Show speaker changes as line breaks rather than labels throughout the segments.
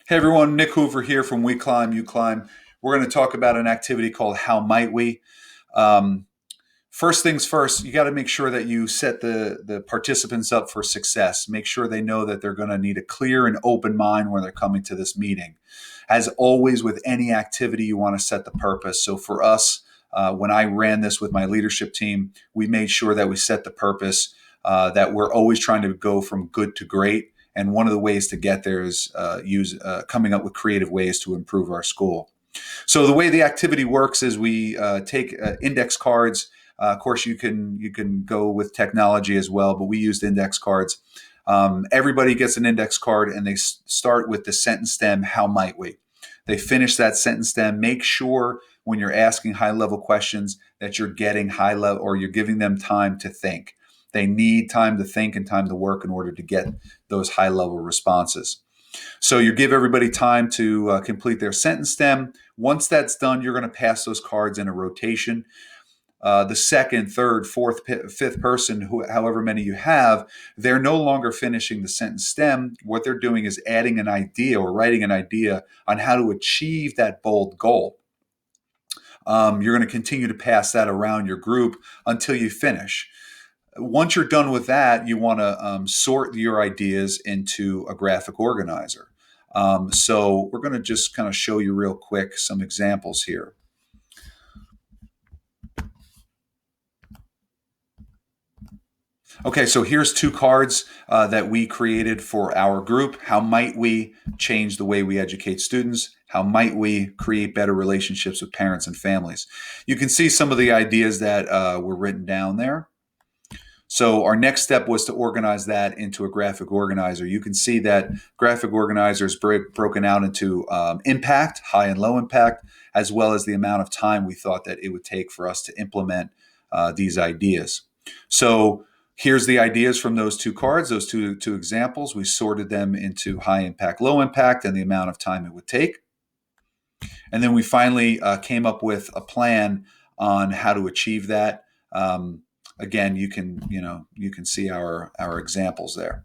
Hey everyone, Nick Hoover here from We Climb, You Climb. We're going to talk about an activity called How Might We. Um, First things first, you got to make sure that you set the participants up for success. Make sure they know that they're going to need a clear and open mind when they're coming to this meeting. As always, with any activity, you want to set the purpose. So for us, when I ran this with my leadership team, we made sure that we set the purpose, that we're always trying to go from good to great. And one of the ways to get there is coming up with creative ways to improve our school. So the way the activity works is we take index cards. Of course, you can go with technology as well, but we used index cards. Everybody gets an index card, and they start with the sentence stem. How might we? They finish that sentence stem. Make sure when you're asking high level questions that you're getting high level, or you're giving them time to think. They need time to think and time to work in order to get those high level responses. So you give everybody time to complete their sentence stem. Once that's done, you're going to pass those cards in a rotation. The second, third, fourth, fifth person, however many you have, they're no longer finishing the sentence stem. What they're doing is adding an idea or writing an idea on how to achieve that bold goal. You're going to continue to pass that around your group until you finish. Once you're done with that, you want to sort your ideas into a graphic organizer. So we're going to just kind of show you real quick some examples here. Okay, so here's two cards that we created for our group. How might we change the way we educate students? How might we create better relationships with parents and families? You can see some of the ideas that were written down there. So our next step was to organize that into a graphic organizer. You can see that graphic organizer is broken out into impact, high and low impact, as well as the amount of time we thought that it would take for us to implement these ideas. So here's the ideas from those two cards, those two examples. We sorted them into high impact, low impact, and the amount of time it would take. And then we finally came up with a plan on how to achieve that. Again, you can see our examples there.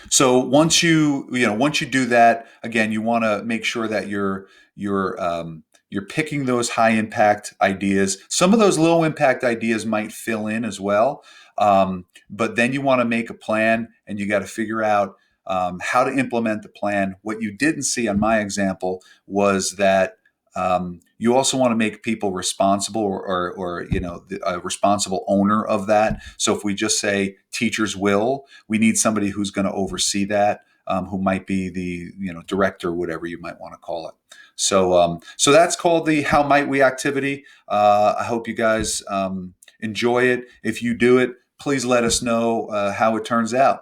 So once you do that, again, you want to make sure that you're picking those high impact ideas. Some of those low impact ideas might fill in as well, but then you want to make a plan, and you got to figure out how to implement the plan. What you didn't see on my example was that you also want to make people responsible, or a responsible owner of that. So if we just say teachers will, we need somebody who's going to oversee that, who might be the director, whatever you might want to call it. So that's called the How Might We activity. I hope you guys enjoy it. If you do it, please let us know how it turns out.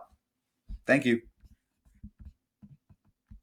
Thank you.